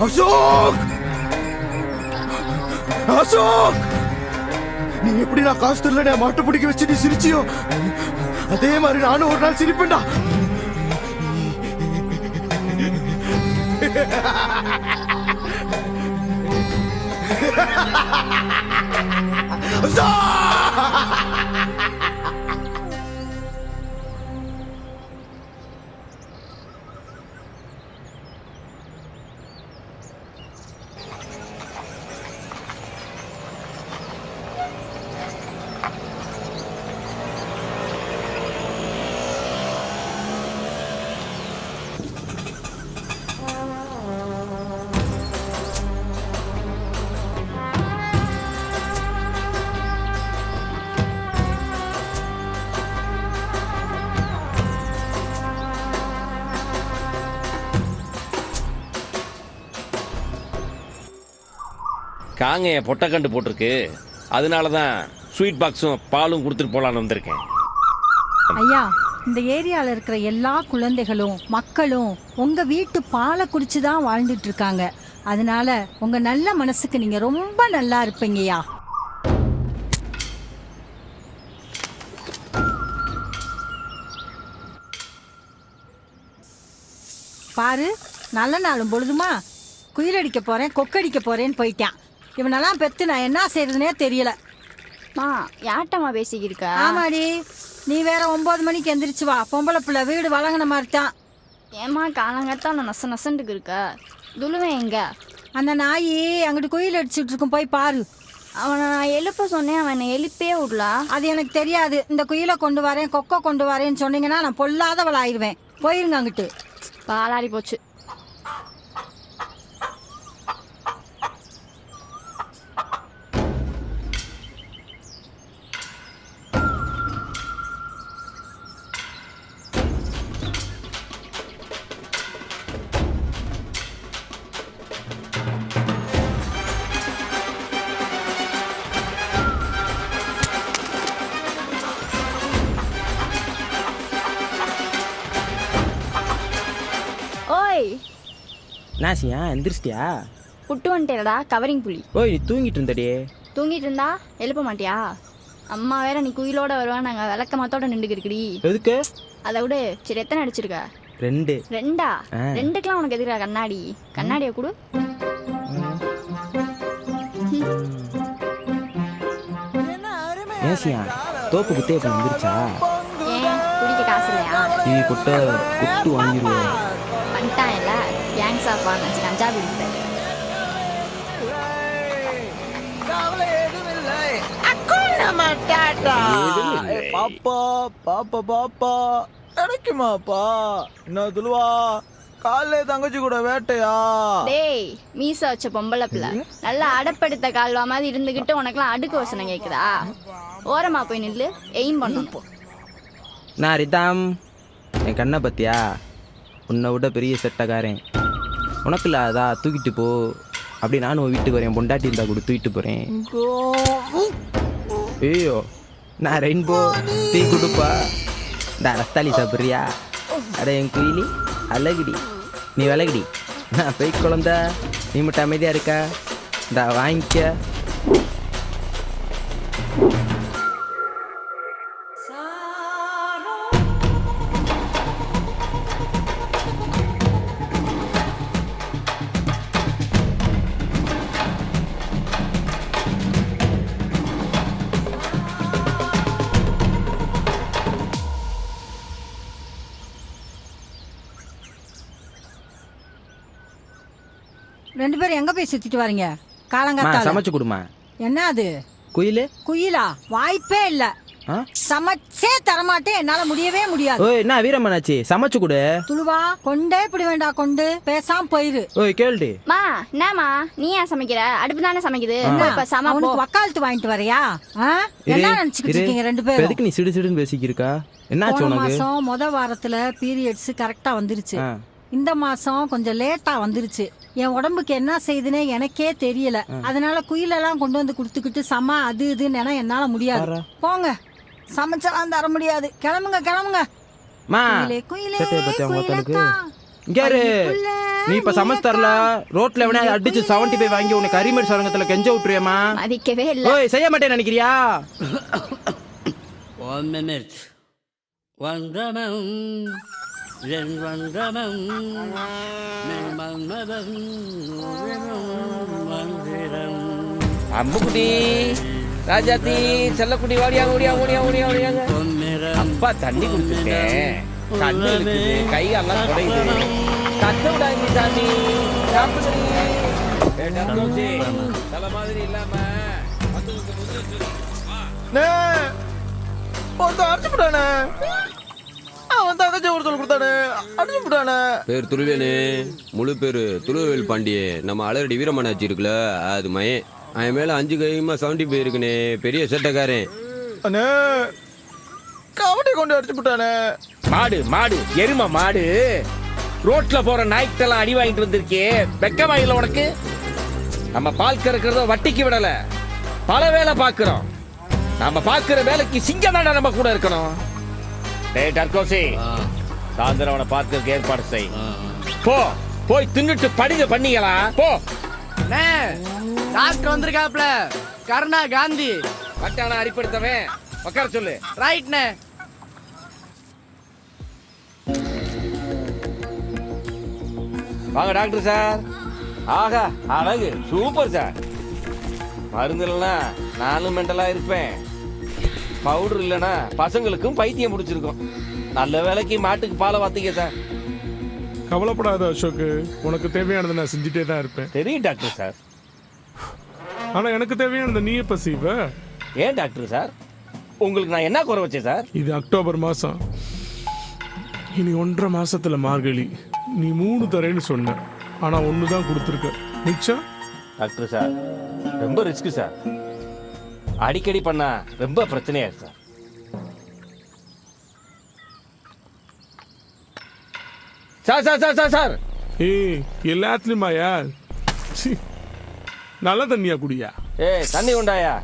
அசோக், அசோக், நீ எப்படி நான் காசு தரல மாட்டு பிடிக்க வச்சு நீ சிரிச்சியோ அதே மாதிரி நானும் ஒரு நாள் சிரிப்பேன்டா. காங்க பொட்டக்கண்டு போட்டிருக்கு, அதனால தான் ஸ்வீட் பாக்ஸும் பாலும் கொடுத்துட்டு போலான்னு வந்திருக்கேன். ஐயா, இந்த ஏரியாவில் இருக்கிற எல்லா குழந்தைகளும் மக்களும் உங்க வீட்டு பாலை குடிச்சு தான் வாழ்ந்துட்டு இருக்காங்க. அதனால உங்க நல்ல மனசுக்கு நீங்க ரொம்ப நல்லா இருப்பீங்கய்யா. பாரு, நல்ல நாளும் பொழுதுமா குயிலடிக்க போறேன் கொக்கடிக்க போறேன்னு போயிட்டான். இவனெல்லாம் பெத்து நான் என்ன செய்யறதுனே தெரியல. யார்ட்டமா பேசிக்கிருக்க? ஆமாடி, நீ வேற 9 மணிக்கு எந்திரிச்சு வா. பொம்பளை பிள்ளை வீடு வழங்கின மாதிரி தான். ஏமா காலங்கத்தான் நான் நசண்டுக்கு இருக்க. துளுவேன் எங்க? அந்த நாயி அங்கிட்டு குயில் அடிச்சுட்டு இருக்கும், போய் பாரு. அவனை நான் எழுப்ப சொன்னேன், அவனை எழுப்பே விடலா. அது எனக்கு தெரியாது. இந்த குயிலை கொண்டு வரேன் கொக்கோ கொண்டு வரேன்னு சொன்னீங்கன்னா நான் பொல்லாதவள் ஆயிடுவேன். போயிருங்க அங்கிட்டு. பாலாடி போச்சு. ஓய் நாசியா எந்திரிச்சிட்டியா? புட்டு வந்துட்டேடா கவரிங் புலி. ஓய், நீ தூங்கிட்டு இருந்தடியே. தூங்கிட்டு இருந்தா எழுப்ப மாட்டியா? அம்மா வேற நீ குயிலோட வருவா, நாங்கள் விளக்க மாத்தோட நின்றுக்கிருக்கடி. எதுக்கு? அதை விடு. சரி, எத்தனை அடிச்சிருக்க? 2. 2? 2க்கெல்லாம் உனக்கு எதிரா கண்ணாடி? கண்ணாடியை கொடு. ஏசியா தோப்பு குத்தே இப்போ வந்துருச்சா? ஏன் குடிக்க காசு இல்லையா? நீ குட்ட குட்டு வாங்கிடுவோம். பண்ணிட்டான் இல்ல, கேங்ஸ் ஆஃப் நினச்சி கஞ்சா பிடிப்பேன். பாப்பா பாப்பா பாப்பா கிடைக்குமாப்பா? என்ன துளுவா, காலைல தங்கச்சி கூட வேட்டையா? டேய், மீச வச்ச பொம்பளை பிள்ளை, நல்லா அடப்படுத்த கால்வா மாதிரி இருந்துகிட்டு உனக்குலாம் அடுக்கு வசனம் கேக்குதா? ஓரமா போய் நில்லு, எய்ம் பண்ணும். நான் ரிதாம், என் கண்ணை பத்தியா? உன்னை விட பெரிய செட்டக்காரன் உனக்கு இல்லாதா? தூக்கிட்டு போ. அப்படி நானும் உன் வீட்டுக்கு வரேன், பொண்டாட்டி இருந்தா கூட தூக்கிட்டு போறேன். ஐயோ, நான் ரெயின்போ டீ கொடுப்பா. இந்த ரஸ்தாலி சாப்பிட்றியா? அட என் குயிலி அழகுடி, நீ விலகுடி. நான் போய் குழந்த, நீ மட்டும் அமைதியா இருக்கா? இந்த வாங்கிக்க. ரெண்டு பேரும் எங்க போய் சுத்திட்டு வரீங்க காலங்காத்தால? சமைச்சு கொடுமா. என்ன அது? குயிலு? குயிலா? வாய்ப்பே இல்ல. சமைச்சே தரமாட்டேன், என்னால முடியவே முடியாது. ஓய், என்ன வீரம்மனாச்சி, சமைச்சு கொடு. துளுவா, கொண்டே இப்படி வேண்டா, கொண்டு பேசாம போயிரு. ஓய் கேளுடி. மா, என்னம்மா நீ ஏன் சமைக்கிற? அடுப்பு தானே சமைக்குது. அவனுக்கு வக்காலத்து வாங்கிட்டு வரையா? என்ன நினைச்சுக்கிட்டு இருக்கீங்க ரெண்டு பேரும்? எதுக்கு நீ சிடு சிடுன்னு பேசிக்கிருக்கா? என்னாச்சு உனக்கு? மாசம் முத வாரத்துல பீரியட்ஸ் கரெக்டா வந்துருச்சு. இந்த மாசம் கொஞ்சம் லேட்டா வந்துருச்சு. என் உடம்புக்கு என்ன செய்யுதுன்னே எனக்கே தெரியல. அதனால குயிலெல்லாம் கொண்டு வந்து குடுத்துக்கிட்டு சம அது இதுன்னு என்னால முடியாது. போங்க, சமைச்செல்லாம் தர முடியாது. கிளம்புங்க கிளம்புங்க. மா, குயிலே குயிலே குயிலக்கா, இங்க யாரு நீ இப்ப சமஸ்தர்ல ரோட்ல எவனே அடிச்சு 75 வாங்கி உனக்கு கரிமேட் சரங்கத்துல கெஞ்ச விட்டுருவேமா? மதிக்கவே இல்ல. ஓய் செய்ய மாட்டேன்னு நினைக்கிறியா? 1 minute. வந்தனம் என் வந்தனம் மன்மதன் வந்திரம். அம்புக்குட்டி ராஜாத்தி செல்லக்குட்டி வாடியாங்க ஓடியாங்க ஓடியாங்க ஓடியாங்க ஓடியாங்க. பொன்னிறம் அப்பா தண்ணி குடிச்சிருக்கேன். கண்ணு இருக்குது, கையெல்லாம் குறையுது. கத்த விடாதீங்க சாமி, சாப்பிடுறீ. சில மாதிரி இல்லாம மத்தவங்களுக்கு முந்தி வச்சிருக்கோம். ஒருத்தன் அடிச்சு விட்டானே, அவன் தங்கச்சி ஒரு சொல்லி கொடுத்தானே, அடிச்சு விட்டானே. பேர் துருவேனு, முழு பேர் துருவேல் பாண்டியே. நம்ம அலரடி வீரமனாச்சி இருக்குல்ல, அது மயன். அவன் மேல 5 கைமா 75 இருக்குனே, பெரிய சேட்டைக்காரன். அண்ணே கவட்டை கொண்டு அடிச்சு விட்டானே. மாடு மாடு எருமை மாடு ரோட்ல போற நாய்க்கெல்லாம் அடி வாங்கிட்டு வந்திருக்கே, வெக்கமா இல்ல உனக்கு? நம்ம பால் கறக்கிறத வட்டிக்கு விடல, பல வேலை பாக்குறோம். நம்ம பாக்குற வேலைக்கு சிங்கம் தானே நம்ம கூட இருக்கணும். டேய் டர்கோசி, சாயந்தரம் அவனை பார்க்கறதுக்கு ஏற்பாடு செய். போ, போய் தின்னுட்டு படிங்க பண்ணீங்களா? போ. டாக்டர் வந்திருக்காப்ல, கருணா காந்தி. வட்டான அடிப்படுத்தவன் உட்கார சொல்லு. ரைட்ண்ணே. வாங்க டாக்டர் சார். ஆகா அழகு, சூப்பர் சார். மருந்து இல்லைன்னா நானும் மெண்டலா இருப்பேன். பவுடர் இல்லைன்னா பசங்களுக்கும் பைத்தியம் முடிச்சிருக்கும். நல்ல வேலைக்கு மாட்டுக்கு பாலை வாத்திக்க சார். கவலைப்படாத அசோக், உனக்கு தேவையானதை நான் செஞ்சுட்டே தான் இருப்பேன். தெரியும் டாக்டர் சார். ஆனா எனக்கு தேவையானதை நீ எப்ப செய்வ? ஏன் டாக்டர் சார், உங்களுக்கு நான் என்ன குறை வச்சேன் சார்? இது அக்டோபர் மாசம், இனி 1.5 மாசத்துல மார்கழி. நீ 3 தரேன்னு சொன்ன, ஆனா 1 தான் கொடுத்துருக்க. மிச்சம் டாக்டர் சார் ரொம்ப ரிஸ்க் சார். அடிக்கடி பண்ணா ரொம்ப பிரச்சனையா இருக்கு sir. Sir sir sir sir sir ஏய் எல்லாத்துலயுமா யார்? சீ, நல்ல தண்ணியா குடியா? ஏய் தண்ணி உண்டாயா?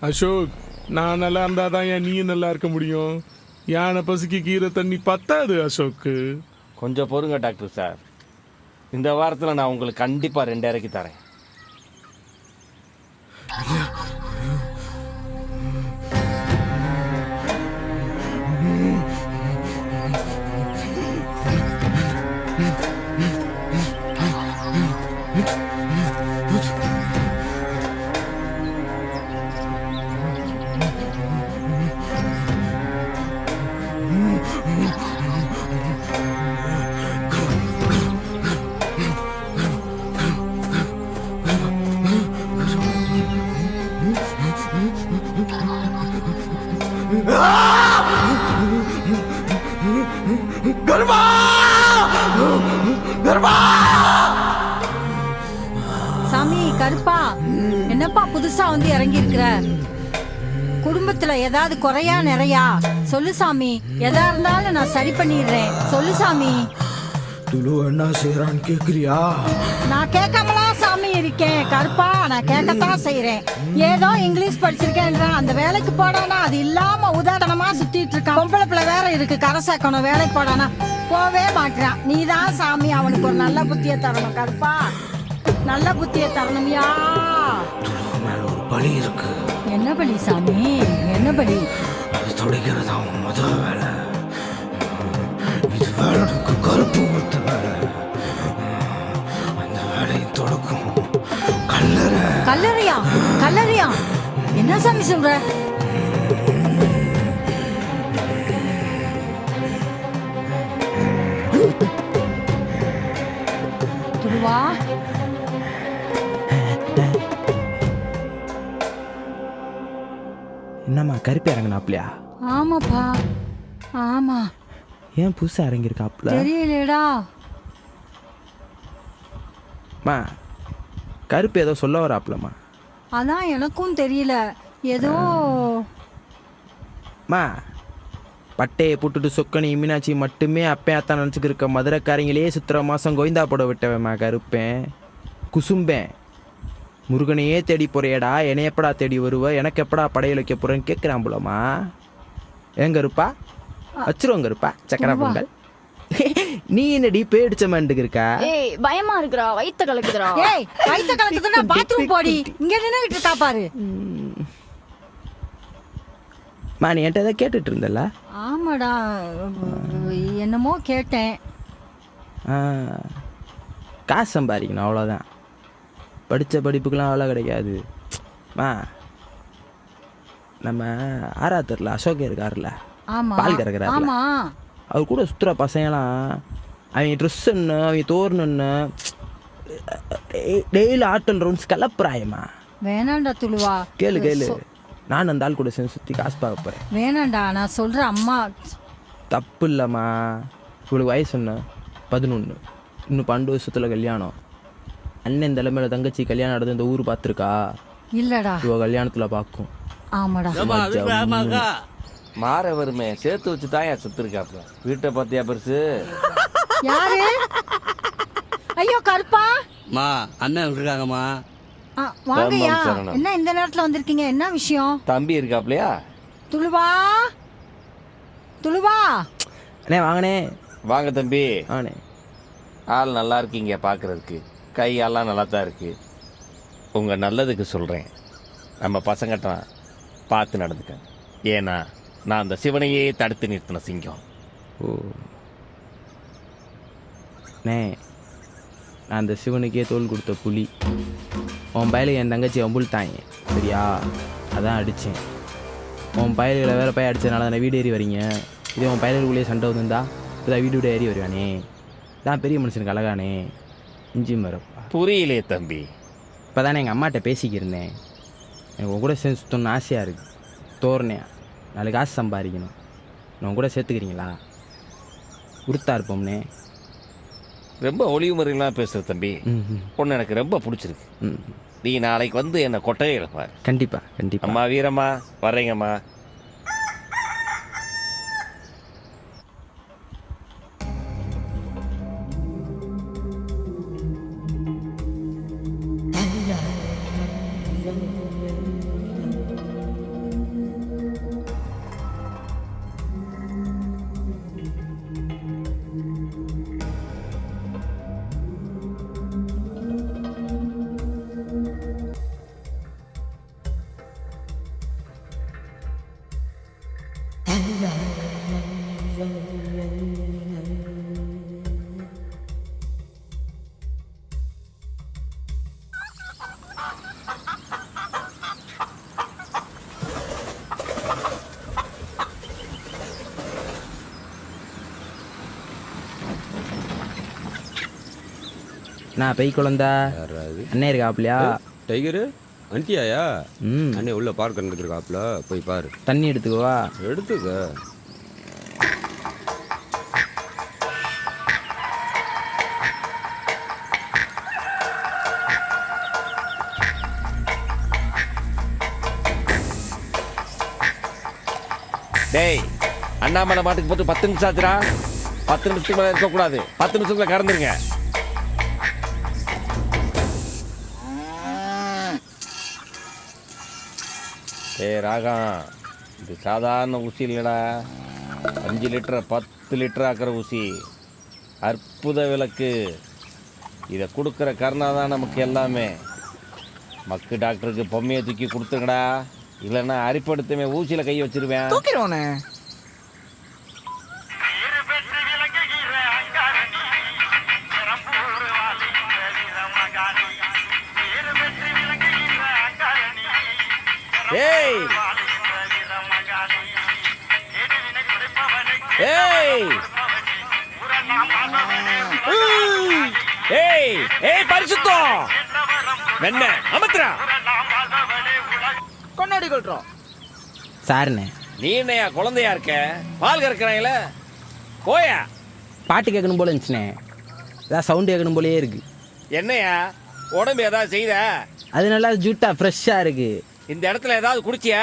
அசோக், நான் நல்லா இருந்தாதான் ஏன் நீயும் நல்லா இருக்க முடியும்? யானை பசிக்கு கீரை தண்ணி பத்தாது அசோக்கு. கொஞ்சம் பொறுங்க டாக்டர் சார். இந்த வாரத்தில் நான் உங்களுக்கு கண்டிப்பாக 2 இறக்கி தரேன். கர்மா கர்மா. சாமி கருப்பா, என்னப்பா புதுசா வந்து இறங்கி இருக்கிற? குடும்பத்துல ஏதாவது குறையா நிறையா சொல்லு சாமி. எதா இருந்தாலும் நான் சரி பண்ணிடுறேன். சொல்லு சாமி. துளு என்ன செய்யறான்னு கேக்குறியா? நான் கேட்காமலாம் சாமி இருக்கேன் கருப்பா, நான் கேட்கத்தான் செய்யறேன். ஏதோ இங்கிலீஷ் படிச்சிருக்கேன்றான், அந்த வேலைக்கு போடானா அது இல்லாம உதாரணமா சுத்திட்டு இருக்கான். பொம்பளை பிள்ளை வேற இருக்கு, கரை சேர்க்கணும், வேலைக்கு போடானா போவே மாட்டான். நீதான் சாமி அவனுக்கு ஒரு நல்ல புத்திய தரணும் கருப்பா, நல்ல புத்திய தரணும்யா. மேல ஒரு பலி இருக்கு. என்ன பலி சாமி, என்ன பலி? அது துடைக்கிறதா முதல் வேலை. இது வேலைக்கு கருப்பு கொடுத்த வேலை. அந்த வேலையை தொடக்கும் கல்லறை. கல்லறையா? கல்லறையா? என்ன சாமி சொல்ற? துருவா, என்னம்மா கருப்பு இறங்கினாப்லையா? ஆமாப்பா ஆமா. ஏன் புதுசா இறங்கியிருக்காப்ல? தெரியலடா. மா கருப்பு ஏதோ சொல்ல வராப்லம்மா. அதான் எனக்கும் தெரியல, ஏதோ. மா பட்டையை போட்டுட்டு சொக்கனி மீனாட்சி மட்டுமே அப்பையாத்தான் நினச்சிக்கிருக்க மதுரைக்காரங்களே சுற்றுற மாதம் கோவிந்தா போட விட்டவேம்மா கருப்பேன். குசும்பேன் முருகனையே தேடி போறியடா, என்னை எப்படா தேடி வருவ, எனக்கு எப்படா படையல் வைக்க போறேன்னு கேட்குறான் போலம்மா. ஏங்க இருப்பா வச்சிருவோங்க இருப்பா சக்கரை பொங்கல். நீ என்னடி பேடிச்ச மாண்டுக்கு இருக்கா? ஏய் பயமா இருக்குடா, வயித்த கலக்குதுடா. ஏய் வயித்த கலக்குதுன்னா பாத்ரூம் போடி, இங்க நின்னுகிட்டு இருக்கா பாரு. மா நீ என்கிட்ட ஏதாவது கேட்டுட்டு இருந்தல? ஆமாடா, என்னமோ கேட்டேன். காசு சம்பாதிக்கணும் அவ்வளோதான். படித்த படிப்புக்கெல்லாம் அவ்வளோ கிடைக்காது. மா நம்ம ஆராத்தரில் அசோக் இருக்காருல்ல, ஆமா பால் கறக்குறாருல, ஆமா. அவர் கூட சுற்றுற பசங்களாம் அவங்க ட்ரெஸ் என்ன அவங்க தோறணுன்னு டெய்லி ஆட்டல் ரவுண்ட்ஸ் கிளப்புறாயம்மா. வேணாண்டா துளுவா. கேளு கேளு, நான் அந்த ஆள் கூட சேர்ந்து சுற்றி காசு பார்க்க போகிறேன். வேணாண்டா, நான் சொல்கிறேன். அம்மா தப்பு இல்லைம்மா, இவளுக்கு வயசு என்ன 11, இன்னும் 12 வருஷத்தில் கல்யாணம். அண்ணன் இந்த தலைமையில் தங்கச்சி கல்யாணம் நடந்து இந்த ஊர் பார்த்துருக்கா? இல்லடா. இவ கல்யாணத்தில் பார்க்கும். ஆமாடா. ஏம்மா, அது ஆமாக்கா. மாற வருமே சேர்த்து வச்சு தான் என் செத்துருக்காப்ல. வீட்டை பார்த்தியா பெருசு? யாரு? ஐயோ கருப்பா. மா அண்ணன் இருக்காங்கம்மா. வாங்கய்யா. தர்மம் சரணம். என்ன இந்த நேரத்துல வந்திருக்கீங்க? என்ன விஷயம்? தம்பி இருக்காப்லையா? துளுவா துளுவா. அண்ணே வாங்கண்ணே. வாங்க தம்பி. வாங்கண்ணே. ஆள் நல்லா இருக்கீங்க பார்க்குறதுக்கு, கை எல்லாம் நல்லா தான் இருக்கு. உங்கள் நல்லதுக்கு சொல்கிறேன், நம்ம பசங்கட்ட பார்த்து நடந்துக்க. ஏன்னா நான் அந்த சிவனையே தடுத்து நிறுத்தின சிங்கம். ஓ அண்ணே, நான் அந்த சிவனுக்கே தோல் கொடுத்த புலி. உன் பயலுக்கு என் தங்கச்சி அம்புல்ட்டாங்க சரியா, அதான் அடித்தேன். உன் பயல்களை வேறு பையன் அடித்ததுனால தானே வீடு ஏறி வரீங்க. இதே உன் பயல்களுக்குள்ளேயே சண்டை வந்துருந்தா இதான் வீடு விட ஏறி வருவானே. தான் பெரிய மனுஷனுக்கு அழகானே. இஞ்சி மரப்பா புரியலையே தம்பி. இப்போ தானே எங்கள் அம்மாட்ட பேசிக்கிருந்தேன். எனக்கு உன் கூட சேர்ந்து சுத்தணும்னு ஆசையாக இருக்குது. தோறனே நாளைக்கு காசு சம்பாதிக்கணும். நான் உன் கூட சேர்த்துக்கிறீங்களா? உருத்தா இருப்போம்னே. ரொம்ப ஒளிவு முறையெல்லாம் பேசுகிற தம்பி. ம் பொண்ணு எனக்கு ரொம்ப பிடிச்சிருக்கு. ம் நீ நாளைக்கு வந்து என்னை கொட்டையில் பாரு. கண்டிப்பாக கண்டிப்பாக. அம்மா வீரம்மா வர்றேங்கம்மா. நான் பெய் குழந்தா அண்ணே இருக்காப்லையா? டைகரு அண்டியாயா? ம் அண்ணே உள்ள பார்க் இருக்காப்ல, போய் பாரு. தண்ணி எடுத்துக்குவா. எடுத்துக்க. டேய் அண்ணாமலை மாட்டுக்கு போட்டு 10 நிமிஷம் ஆச்சுடா. 10 நிமிஷத்துக்கு மேலே இருக்கக்கூடாது. 10 நிமிஷத்துல கறந்துருங்க. ஏய் ராகம், இது சாதாரண ஊசி இல்லைடா. 5 லிட்டரை 10 லிட்டர் ஆக்கிற ஊசி. அற்புத விளக்கு. இதை கொடுக்குற கருணா தான் நமக்கு எல்லாமே. மக்கு டாக்டருக்கு பொம்மையை தூக்கி கொடுத்துருங்கடா, இல்லைன்னா அரிப்படுத்துமே ஊசியில் கை வச்சிருவேன். தூக்கிடுவானே. ஏய் ஏய் ஏய் ஏய் பரிசுத்தம் வெண்ண அமத்ரா கொண்டாடி கொள்றோம். சாருண்ணே நீ என்னையா குழந்தையா இருக்க? பால் கறக்குறாங்கள போயா. பாட்டு கேட்கணும் போல இருந்துச்சுண்ணே. ஏதாவது சவுண்டு கேட்கணும் போலயே இருக்கு. என்னையா உடம்பு ஏதாவது செய்த? அது நல்லா ஜூட்டா ஃப்ரெஷ்ஷாக இருக்கு. இந்த இடத்துல ஏதாவது குடிச்சியா?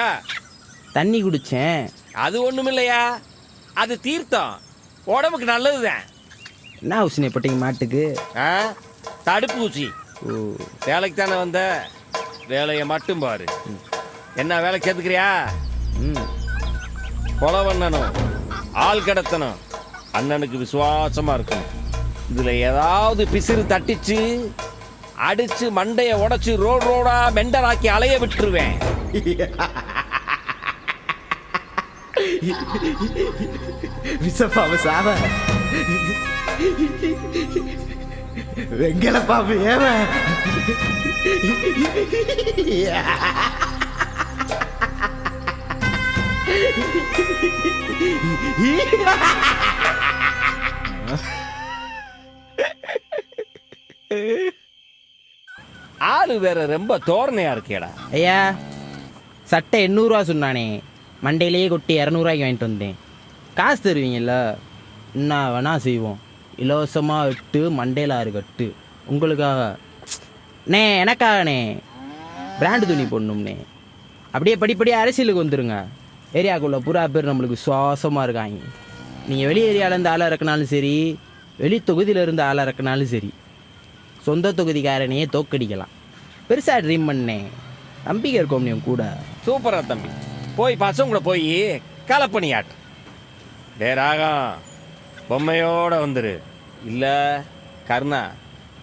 தண்ணி குடித்தேன். அது ஒண்ணும் இல்லையா, அது தீர்த்தம், உடம்புக்கு நல்லதுதான். என்ன ஊசினே போட்டீங்க மாட்டுக்கு? ஆ, தடுப்பூசி. ஓ வேலைக்கு தானே வந்த, வேலையை மட்டும் பாரு. என்ன வேலைக்கு சேர்த்துக்கிறியா? ம் கொலை பண்ணணும், ஆள் கடத்தணும், அண்ணனுக்கு விசுவாசமா இருக்கணும். இதுல ஏதாவது பிசிறு தட்டிச்சு அடிச்சு மண்டைய உடைச்சு ரோடு ரோடா மெண்டராக்கி அலைய விட்டுருவேன். விசப்பாவு சாவ வெங்கல பாபு ஏவ ஆளு வேற ரொம்ப தோரணையா இருக்கேடா. ஐயா சட்டை 800 ரூபா சொன்னானே, மண்டையிலேயே கொட்டி 200 ரூபாய்க்கு வாங்கிட்டு வந்தேன். காசு தருவீங்கல்ல? என்ன வேணா செய்வோம். இலவசமாக விட்டு மண்டையில் 6 கட்டு உங்களுக்காக. அண்ணே எனக்காகண்ணே பிராண்டு துணி போடணும்ண்ணே. அப்படியே படிப்படியாக அரசியலுக்கு வந்துருங்க. ஏரியாவுக்குள்ளே பூரா பேர் நம்மளுக்கு சுவாசமாக இருக்காங்க. நீங்கள் வெளி ஏரியாவிலேருந்து ஆளாக இறக்குனாலும் சரி, வெளி தொகுதியிலேருந்து ஆளாக இறக்குனாலும் சரி, சொந்த தொகுதிக்காரனையே தோக்கடிக்கலாம். பெருசாக ட்ரீம் பண்ணேன். நம்பிக்கை இருக்கோம் நீ கூட. சூப்பரா தம்பி. போய் பசங்க போய் கலப்பணியாட்டு. ராகம் பொம்மையோட வந்துரு. இல்ல கருணா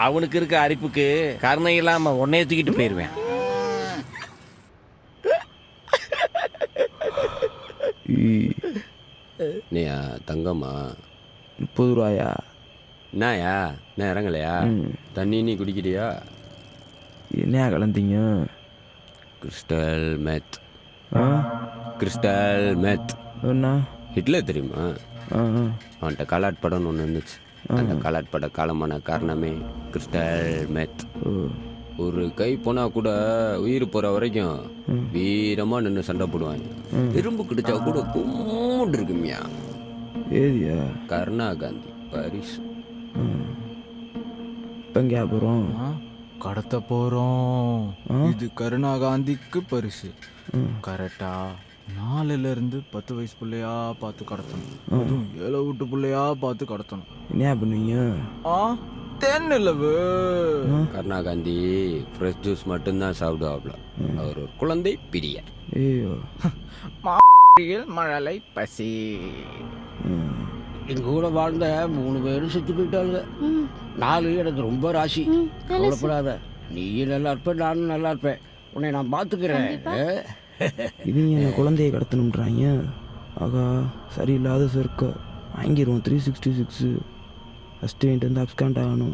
அவனுக்கு இருக்க அரிப்புக்கு கருணை இல்லாம உன்னைய தூக்கிட்டு போயிருவேன். நீயா தங்கம்மா? 30 ரூபாயா? என்னயா நான் இறங்கலையா? தண்ணி நீ குடிக்கிறியா? என்ன கலந்தீங்க? கிறிஸ்டல் மெத். கிறிஸ்டல் மெத் என்ன ஹிட்லர் தெரியுமா? அவன்கிட்ட காலாட் படம்னு ஒன்று இருந்துச்சு. அந்த காலாட் பட காலமான காரணமே கிறிஸ்டல் மெத். ஒரு கை போனா கூட உயிர் போற வரைக்கும் வீரமா நின்று சண்டை போடுவாங்க. திரும்ப கிடிச்சா கூட கும்முண்டு இருக்குமியா. ஏதியா? கருணா காந்தி பாரிஸ். இப்போ அப்புறம் கடத்த போறோம். இது கருணா காந்திக்கு பரிசு. கரெக்டா 4ல இருந்து 10 வயசு பிள்ளையா பார்த்து கடத்தணும். அதுவும் 7 வீட்டு பிள்ளையா பார்த்து கடத்தணும். என்ன பண்ணுவீங்க? தென்னலவு கருணா காந்தி ஃப்ரெஷ் ஜூஸ் மட்டும்தான் சாப்பிடுவாப்ல. அவர் ஒரு குழந்தை பிரிய. ஐயோ மழலை பசி. எங்க கூட வாழ்ந்த 3 பேரும் செத்து போயிட்டாளுங்க. 4 எனக்கு ரொம்ப ராசி. கவலைப்படாத, நீ நல்லா இருப்ப, நானும் நல்லா இருப்பேன். உன்னை நான் பார்த்துக்கிறேன். இவங்க என்ன குழந்தைய கடத்தணுன்றாங்க. ஆகா சரியில்லாத சொர்க்க வாங்கிடுவோம். 366 ஃபஸ்ட்டு என்கிட்ட வந்து அப்ஸ்காண்ட் ஆகணும்.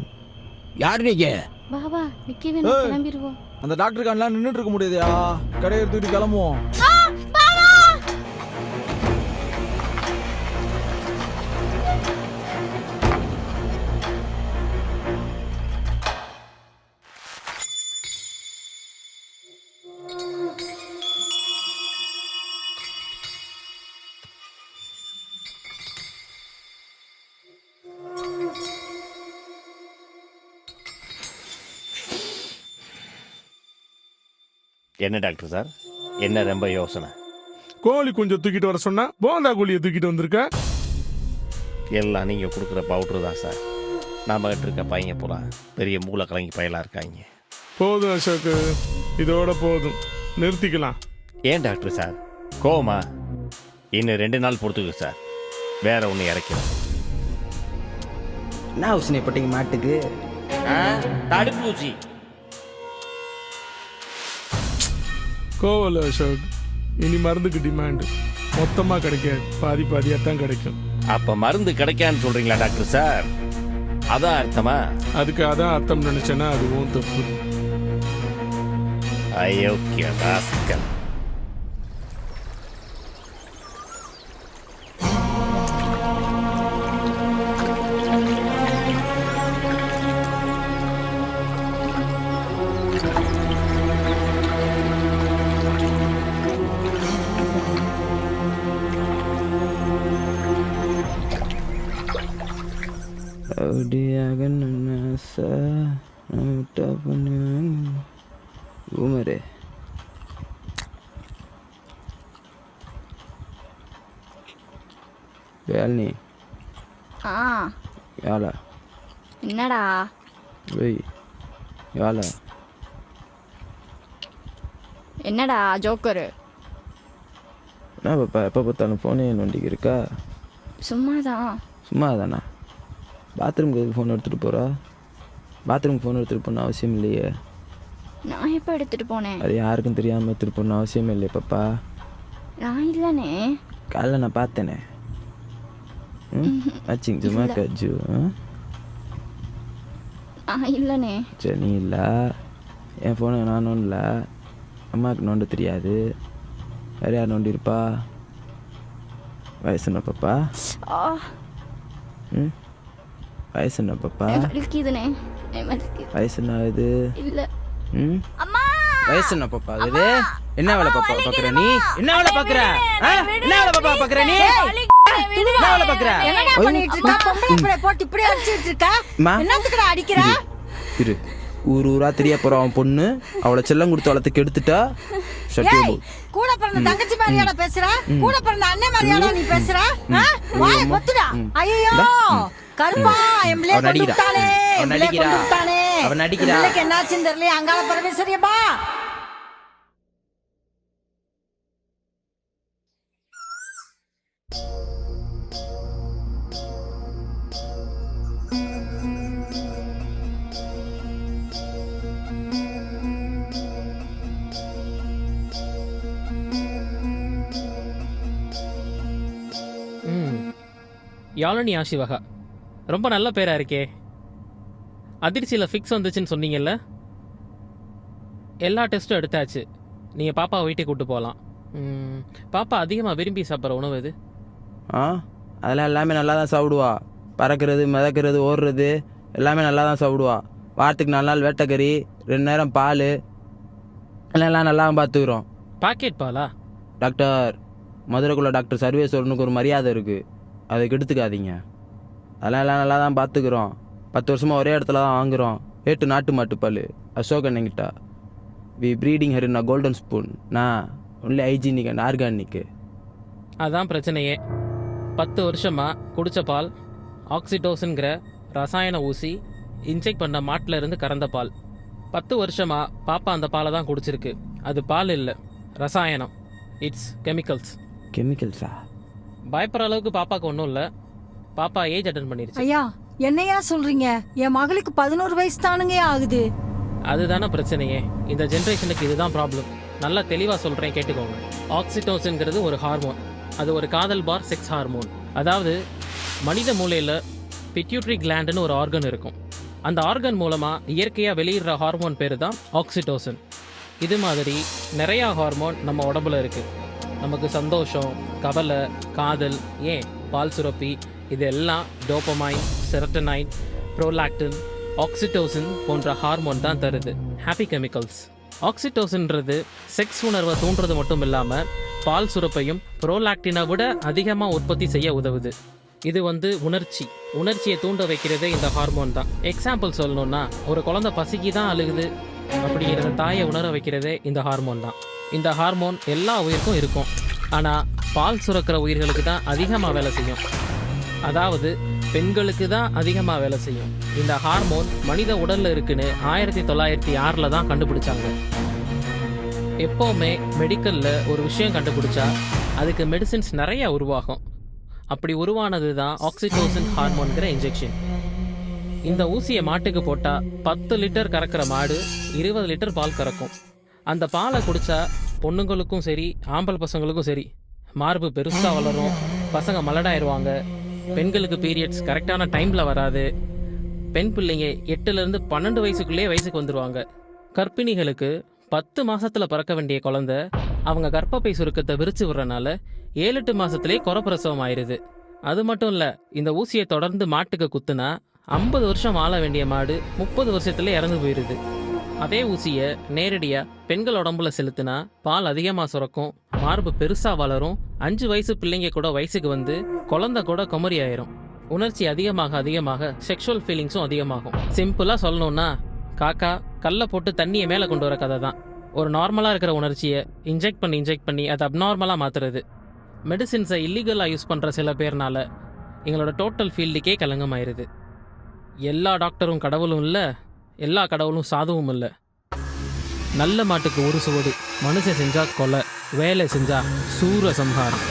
யார் நீங்க? பாபா நிக்க வேணும், கிளம்பிடுவோம். அந்த டாக்டர் கான்லாம் நின்றுட்டு இருக்க முடியாதா? கடையை எடுத்துட்டு கிளம்புவோம். என்ன டாக்டர் சார், என்ன ரொம்ப யோசனை? கோழி கொஞ்சம் தூக்கிட்டு வர சொன்னா போந்தா கோழியை தூக்கிட்டு வந்திருக்க. எல்லாம் நீங்கள் கொடுக்குற பவுட்ரு தான் சார். நம்ம கிட்ட இருக்க பையங்க பூரா பெரிய மூளை கலங்கி பயலாக இருக்காங்க. போதும் அசோக்கு, இதோட போதும், நிறுத்திக்கலாம். ஏன் டாக்டர் சார் கோவமா? இன்னும் 2 நாள் பொறுத்துக்கு சார், வேற ஒன்று இறக்கிறோம். என்ன ஹவுஸ்னே போட்டீங்க மாட்டுக்கு? தடுப்பூசி. கோவல அசோக், இனி மருந்துக்கு டிமாண்டு மொத்தமாக கிடைக்காது, பாதி பாதியாக தான் கிடைக்கும். அப்போ மருந்து கிடைக்கான்னு சொல்கிறீங்களா டாக்டர் சார்? அதான் அர்த்தமா? அதுக்கு அதான் அர்த்தம் நினைச்சேன்னா அதுவும் தப்பு. அயோக்கிய ராஸ்கல். அப்படியாக உமரே வேல்னி யாழா என்னடா? வெய் யாழா என்னடா ஜோக்கரு? என்ன பாப்பா எப்போ பார்த்தாலும் ஃபோனே நோண்டிக்கு இருக்கா? சும்மாதான். சும்மா தானா? பாத்ரூமுக்கு ஃபோன் எடுத்துகிட்டு போகிறா? பாத்ரூமுக்கு ஃபோன் எடுத்துகிட்டு போகணும் அவசியம் இல்லையே. நான் எப்போ எடுத்துட்டு போனேன்? அது யாருக்கும் தெரியாமல் எடுத்துகிட்டு போகணும் அவசியம் இல்லையே பாப்பா. நான் இல்லைனே. காலைல நான் பார்த்தேனே. ஆச்சிங்க சும்மா கஜு. நான் இல்லைனே. சரி நீ இல்லை, என் ஃபோனை நானும் இல்லை, அம்மாவுக்கு நோண்ட தெரியாது, வேறு யார் நோண்டிருப்பா? வயசுன பாப்பா. வயசுன பாப்பா. வலிக்குதுனே. வயசுனா இது இல்ல. அம்மா வயசுன பாப்பா இது. என்ன வேலை பாப்பா பாக்குற நீ? என்ன வேலை பாக்குற? என்ன வேலை பாப்பா பாக்குற நீ? என்ன வேலை பாக்குற? என்னடா பண்ணிட்டு இருக்க? பொம்பளை பிள்ளை போட்டு இப்படி அடிச்சிட்டு இருக்க? என்னத்துக்குடா அடிக்கிற? இரு, ஊர் ஊரா தெரிய போற அவன் பொண்ணு, அவளை செல்லம் கொடுத்து வளர்த்து கெடுத்துட்டா. கூட பிறந்த தங்கச்சி மாதிரியாடா பேசுற? கூட பிறந்த அண்ணன் மாதிரியாடா நீ பேசுற? வாயை பொத்துடா. ஐயோ கருப்பா, எம்லே கொண்டுட்டானே. அவன் நடிக்கிறா. எனக்கு என்னாச்சுன்னு தெரியல. அங்காள பரமேஸ்வரியப்பா. யாழினி ஆசிவகா, ரொம்ப நல்ல பேராக இருக்கே. அதிர்ச்சியில் ஃபிக்ஸ் வந்துச்சுன்னு சொன்னீங்கல்ல? எல்லா டெஸ்ட்டும் எடுத்தாச்சு. நீங்கள் பாப்பாவை வீட்டுக்கு கூப்பிட்டு போகலாம். பாப்பா அதிகமாக விரும்பி சாப்பிட்ற உணவு எது? அதெல்லாம் எல்லாமே நல்லா தான் சாப்பிடுவா. பறக்கிறது, மிதக்கிறது, ஓடுறது எல்லாமே நல்லா தான் சாப்பிடுவா. வாரத்துக்கு 4 நாள் வேட்டைக்கறி, 2 நேரம் பால், எல்லாம் நல்லா பார்த்துக்குறோம். பாக்கெட் பாலா? டாக்டர், மதுரைக்குள்ள டாக்டர் சர்வேஸ்வரனுக்கு ஒரு மரியாதை இருக்குது, அதுக்கு எடுத்துக்காதீங்க. அதெல்லாம் எல்லாம் நல்லா தான் பார்த்துக்குறோம். 10 வருஷமாக ஒரே இடத்துல தான் வாங்குகிறோம். ஏட்டு நாட்டு மாட்டுப்பால் அசோக் அண்ணங்கிட்ட. We breeding her in a golden spoon. நான் ஒன்லி ஹைஜீனிக் அண்ட் ஆர்கானிக்கு. அதான் பிரச்சனையே. 10 வருஷமாக குடித்த பால் ஆக்சிடோசின்கிற ரசாயன ஊசி இன்ஜெக்ட் பண்ண மாட்டில் இருந்து கறந்த பால். 10 வருஷமாக பாப்பா அந்த பாலை தான் குடிச்சிருக்கு. அது பால் இல்லை, ரசாயனம். It's chemicals. கெமிக்கல்ஸா? பயப்படுற அளவுக்கு பாப்பாவுக்கு ஒன்றும் இல்லை. பாப்பா ஏஜ் அட்டன் பண்ணிருச்சு. ஐயா என்னையா சொல்றீங்க? என் மகளுக்கு 11 வயசு தானுங்க ஆகுது. அதுதானே பிரச்சனையே. இந்த ஜென்ரேஷனுக்கு இதுதான் ப்ராப்ளம். நல்லா தெளிவாக சொல்கிறேன், கேட்டுக்கோங்க. ஆக்சிடோசின்ங்கிறது ஒரு ஹார்மோன். அது ஒரு காதல் பார் செக்ஸ் ஹார்மோன். அதாவது மனித மூளையில் பிட்யூட்ரி கிளாண்டுன்னு ஒரு ஆர்கன் இருக்கும். அந்த ஆர்கன் மூலமாக இயற்கையாக வெளியிடுற ஹார்மோன் பேர் தான் ஆக்சிடோசின். இது மாதிரி நிறையா ஹார்மோன் நம்ம உடம்புல இருக்குது. நமக்கு சந்தோஷம், கவலை, காதல், ஏன் பால் சுரப்பி, இதெல்லாம் டோபமைன், செரட்டனைன், ப்ரோலாக்டின், ஆக்சிடோசின் போன்ற ஹார்மோன் தான் தருது. Happy chemicals. ஆக்சிடோசின்றது செக்ஸ் உணர்வை தூண்டுறது மட்டும் இல்லாமல் பால் சுரப்பையும் ப்ரோலாக்டினை விட அதிகமாக உற்பத்தி செய்ய உதவுது. இது உணர்ச்சியை தூண்ட வைக்கிறதே இந்த ஹார்மோன் தான். எக்ஸாம்பிள் சொல்லணும்னா, ஒரு குழந்தை பசிக்கு தான் அழுகுது அப்படிங்கிற தாயை உணர வைக்கிறதே இந்த ஹார்மோன் தான். இந்த ஹார்மோன் எல்லா உயிருக்கும் இருக்கும், ஆனால் பால் சுரக்கிற உயிர்களுக்கு தான் அதிகமாக வேலை செய்யும். அதாவது பெண்களுக்கு தான் அதிகமாக வேலை செய்யும். இந்த ஹார்மோன் மனித உடலில் இருக்குன்னு 1906 தான் கண்டுபிடிச்சாங்க. எப்போவுமே மெடிக்கலில் ஒரு விஷயம் கண்டுபிடிச்சா அதுக்கு மெடிசின்ஸ் நிறைய உருவாகும். அப்படி உருவானது தான் ஆக்சிடோசின் ஹார்மோன்கிற இன்ஜெக்ஷன். இந்த ஊசியை மாட்டுக்கு போட்டால் 10 லிட்டர் கறக்கிற மாடு 20 லிட்டர் பால் கறக்கும். அந்த பாலை குடித்தா பொண்ணுங்களுக்கும் சரி ஆம்பளை பசங்களுக்கும் சரி மார்பு பெருசாக வளரும், பசங்க மலடாயிருவாங்க, பெண்களுக்கு பீரியட்ஸ் கரெக்டான டைமில் வராது, பெண் பிள்ளைங்க 8லேருந்து 12 வயசுக்குள்ளேயே வயசுக்கு வந்துடுவாங்க. கர்ப்பிணிகளுக்கு 10 மாதத்தில் பிறக்க வேண்டிய குழந்தை அவங்க கர்ப்பப்பை சுருக்கத்தை விரிச்சு விடுறனால 7-8 மாதத்துலேயே குறப்பிரசவம் ஆயிடுது. அது மட்டும் இல்லை, இந்த ஊசியை தொடர்ந்து மாட்டுக்கு குத்துனா 50 வருஷம் வாழ வேண்டிய மாடு 30 வருஷத்துலேயே இறந்து போயிடுது. அதே ஊசியை நேரடியாக பெண்கள் உடம்புல செலுத்தினா பால் அதிகமாக சுரக்கும், மார்பு பெருசாக வளரும், 5 வயசு பிள்ளைங்க கூட வயசுக்கு வந்து குழந்தை கூட குமரி ஆயிரும். உணர்ச்சி அதிகமாக செக்ஷுவல் ஃபீலிங்ஸும் அதிகமாகும். சிம்பிளாக சொல்லணும்னா, காக்கா கல்லை போட்டு தண்ணியை மேலே கொண்டு வர கதை தான். ஒரு நார்மலாக இருக்கிற உணர்ச்சியை இன்ஜெக்ட் பண்ணி அதை அப்நார்மலாக மாற்றுறது. மெடிசின்ஸை இல்லீகலாக யூஸ் பண்ணுற சில பேர்னால எங்களோட டோட்டல் ஃபீல்டுக்கே கலங்கமாயிருது. எல்லா டாக்டரும் கடவுளும் இல்லை, எல்லா கடவுளும் சாதுவும் இல்லை. நல்ல மாட்டுக்கு ஒரு சுவடு, மனுஷன் செஞ்சா கொலை, வேலை செஞ்சா சூர சம்ஹாரம்.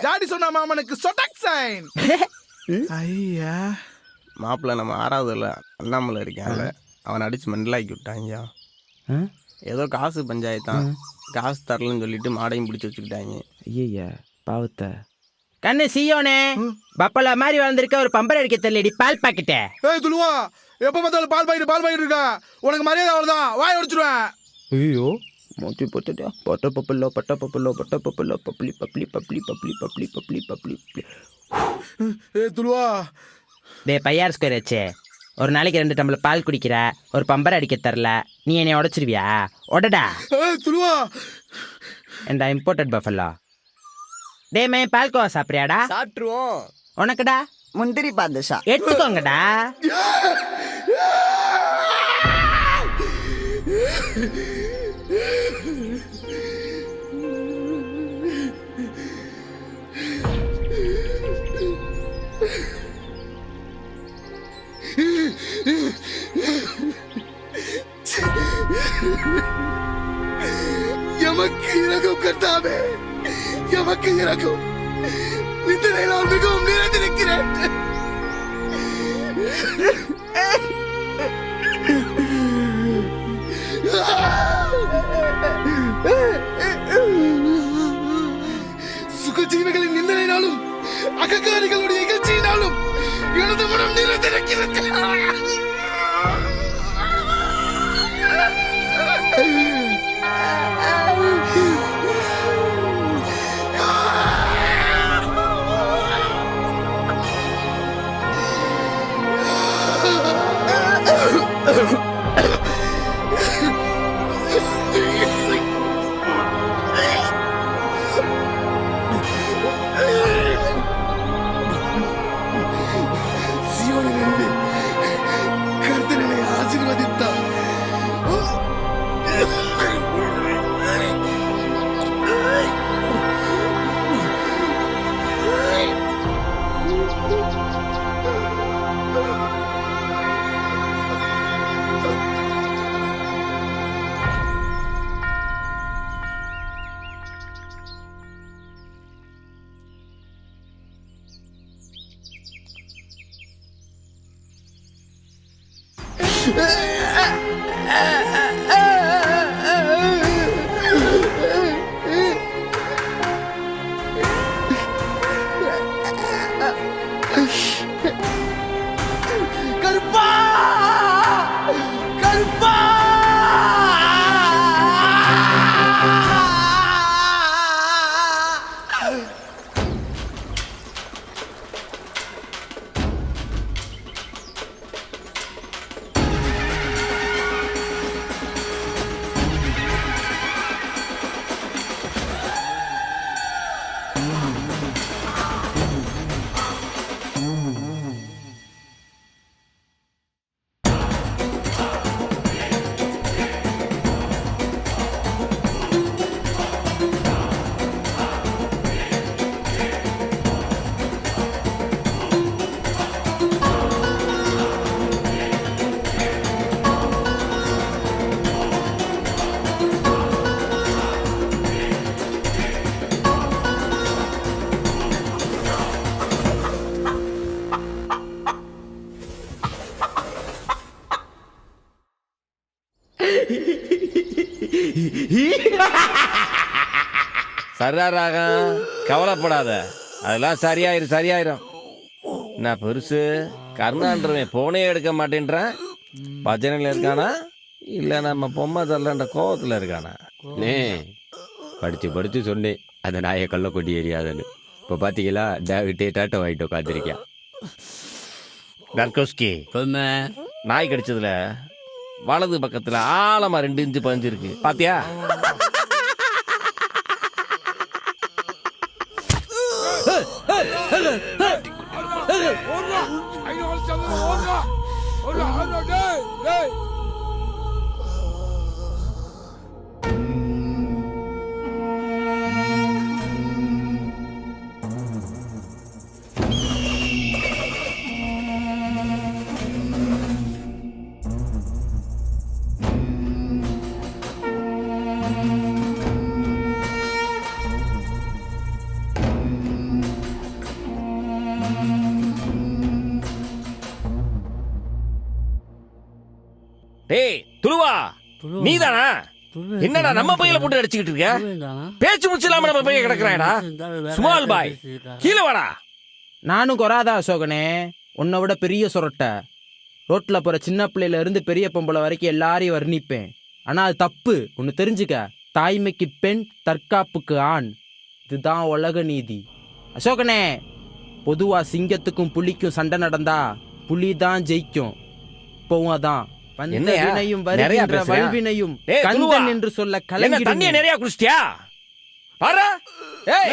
டாடி சொன்ன மாமனுக்கு சொடக் சைன். ஐயா மாப்பிள்ள நம்ம 6வதுல அண்ணாமலை இருக்கான்ல, அவன் அடிச்சு மெண்டலாக்கி விட்டாங்க. ஏதோ காசு பஞ்சாயத்தான், காசு தரலன்னு சொல்லிட்டு மாடையும் பிடிச்சி வச்சுக்கிட்டாங்க. ஐயா பாவத்தை கண்ணு சீயோனே, பப்பலா மாதிரி வளர்ந்துருக்க ஒரு பம்பர் அடிக்க தெரியலடி பால் பாக்கிட்ட. ஏய் துலுவா, எப்ப பார்த்தாலும் பால் பாயிட்டு இருக்கா. உனக்கு மரியாதை அவ்வளவுதான், வாய் உடைச்சிடுவேன். ஐயோ மோச்சி போட்டுட்டா. பட்ட பப்பல்லோ பப்பலி பப்ளி. ஏய் துலுவா, டே பையார் ஸ்கொயர் வச்சே, ஒரு நாளைக்கு 2 டம்ளர் பால் குடிக்கிற, ஒரு பம்பர் அடிக்க தரல, நீ என்னை உடைச்சிருவியா? உடடா. ஏய் துலுவா, என்டா இம்போர்ட்டட் பஃபல்லா. டே மே பால்கோவா சாப்பிட்றியாடா? சாப்பிட்டுருவோம். உனக்குடா முந்திரி பாதுஷா எடுத்துக்கோங்கடா. எமக்கு இறகும் கர்த்தாவே, எமக்கு இறகும். நிந்தனை நான் மிகவும் நிறைந்திருக்கிறேன். சுகஜீவிகளின் நிந்தனையினாலும் அகங்காரிகளுடைய இகழ்ச்சியினாலும் எனது மனம் நிறைந்திருக்கிறது. சியோனிலிருந்து கர்த்தர் என்னை ஆசீர்வதித்தார். கருப்பா, கருப்பா. சர்ராராகம், கவலைப்படாத, அதெல்லாம் சரியாயிரும். நான் பெருசு கர்ணான்றவன் போனே எடுக்க மாட்டேன்றான். பஜனையில் இருக்கானா இல்லை நம்ம பொம்மை தரலன்ற கோவத்தில் இருக்கானா? நே படித்து சொன்னேன் அந்த நாயை கள்ள கொட்டி எரியாதுன்னு. இப்போ பார்த்தீங்களா, டேவிட்டே டாட்டோ வாங்கிட்டு உட்காந்துருக்கேன். நர்கோஸ்கி, நாய் கடிச்சதுல வலது பக்கத்தில் ஆழமா 2 இன்ச்சு பதிஞ்சிருக்கு, பாத்தியா? டேய் துருவா நீதானா? என்னடா நம்ம பையில போட்டு அடிச்சுக்கிட்டு இருக்க? பேச்சு முடிச்சு இல்லாம நம்ம பையன் கிடக்குறாடா. ஸ்மால் பாய் கீழே வாடா. நானும் கொராதா அசோகனே, உன்னை விட பெரிய சொரட்டை. ரோட்டில் போகிற சின்ன பிள்ளையில இருந்து பெரிய பொம்பளை வரைக்கும் எல்லாரையும் வர்ணிப்பேன். ஆனால் அது தப்பு. ஒன்று தெரிஞ்சுக்க, தாய்மைக்கு பெண், தற்காப்புக்கு ஆண். இதுதான் உலக நீதி. அசோகனே, பொதுவாக சிங்கத்துக்கும் புலிக்கும் சண்டை நடந்தா புலி தான் ஜெயிக்கும். இப்போவும் அதான். என்னையா? வந்தவினையும் நிறைய வருகின்ற பேசுறியா? வல்வினையும் ஏய், துருவா. கந்தன் என்று சொல்ல என்ன தண்ணியை கலங்கிடும். நிறைய குடிச்சிட்டியா? பாரு. ஏய்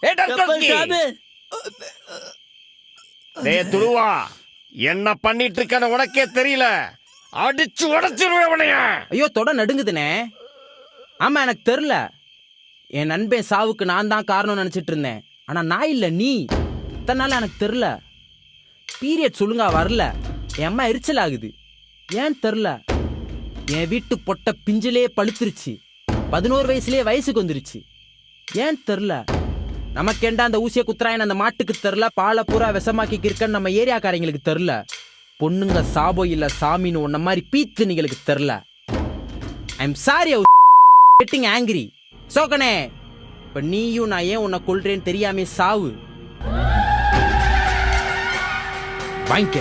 ஏய் டர்கோஸ்கி. டேய் துருவா, என்ன பண்ணிட்டு இருக்கன்னு உனக்கே தெரியல. அடிச்சு உடைச்சிருவேன் உன்னைய. ஐயோ, தொட நடுங்குதுனே. ஆமா, எனக்கு தெரில. என் நண்பன் சாவுக்கு நான் தான் காரணம் நினச்சிட்டு இருந்தேன். ஆனால் நான் இல்லை, நீ. இத்தனை நாள் எனக்கு தெரில. பீரியட் சொல்லுங்க வரல. என் அம்மா எரிச்சல் ஆகுது. ஏன் தெரில. என் வீட்டு பொட்டை பிஞ்சிலே பழுத்துருச்சு. 11 வயசுலேயே வயசுக்கு வந்துருச்சு. ஏன் தெரில. நமக்கேண்டா அந்த ஊசியை குத்துறாயின்னு அந்த மாட்டுக்கு தெரில. பாலை பூரா விஷமாக்கி இருக்கன்னு நம்ம ஏரியாக்காரங்களுக்கு தெரில. பொண்ணுங்க சாபோ இல்லை சாமின்னு உன்ன மாதிரி பீத்து நீங்களுக்கு தெரில. I am sorry, getting angry. சோகனே, இப்போ நீயும் நான் ஏன் உன்னை கொல்றேன்னு தெரியாமே சாவு. வாங்கிக்க.